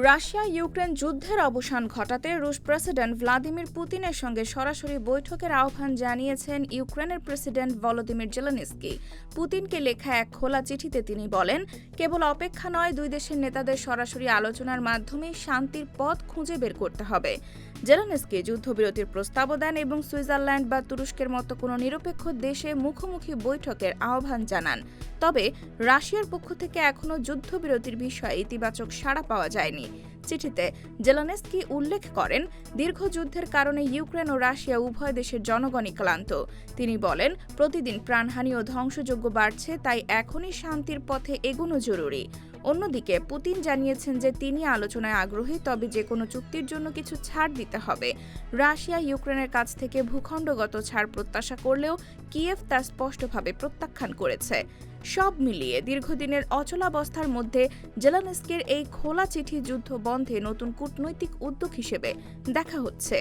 Russia Ukraine যুদ্ধের অবসান ঘটাতে রুশ প্রেসিডেন্ট ভ্লাদিমির পুতিনের সঙ্গে সরাসরি বৈঠকের আহ্বান জানিয়েছেন ইউক্রেনের প্রেসিডেন্ট ভলোদিমির জেলেনস্কি। পুতিনকে লেখা এক খোলা চিঠিতে তিনি বলেন, কেবল অপেক্ষা নয়, দুই দেশের নেতাদের সরাসরি আলোচনার মাধ্যমে শান্তির পথ খুঁজে বের করতে হবে। জেলেনস্কি যুদ্ধবিরতির প্রস্তাবও দেন এবং সুইজারল্যান্ড বা তুরস্কের মতো কোনো নিরপেক্ষ দেশে মুখোমুখি বৈঠকের আহ্বান জানান। তবে রাশিয়ার পক্ষ থেকে এখনও যুদ্ধবিরতির বিষয়ে ইতিবাচক সাড়া পাওয়া যায়নি। চিঠিতে জেলেনস্কি উল্লেখ করেন, দীর্ঘ যুদ্ধের কারণে ইউক্রেন ও রাশিয়া উভয় দেশের জনগণই ক্লান্ত। তিনি বলেন, প্রতিদিন প্রাণহানি ও ধ্বংসযজ্ঞ বাড়ছে, তাই এখনই শান্তির পথে এগোনো জরুরি। অন্যদিকে পুতিন জানিয়েছেন যে তিনি আলোচনায় আগ্রহী, তবে যে কোনো চুক্তির জন্য কিছু ছাড় দিতে হবে। রাশিয়া ইউক্রেনের কাছ থেকে ভূখণ্ডগত ছাড় প্রত্যাশা করলেও কিয়েভ তা স্পষ্টভাবে প্রত্যাখ্যান করেছে। সব মিলিয়ে দীর্ঘদিনের অচলাবস্থার মধ্যে জেলেনস্কির এই খোলা চিঠি যুদ্ধ বন্ধে নতুন কূটনৈতিক উদ্যোগ হিসেবে দেখা হচ্ছে।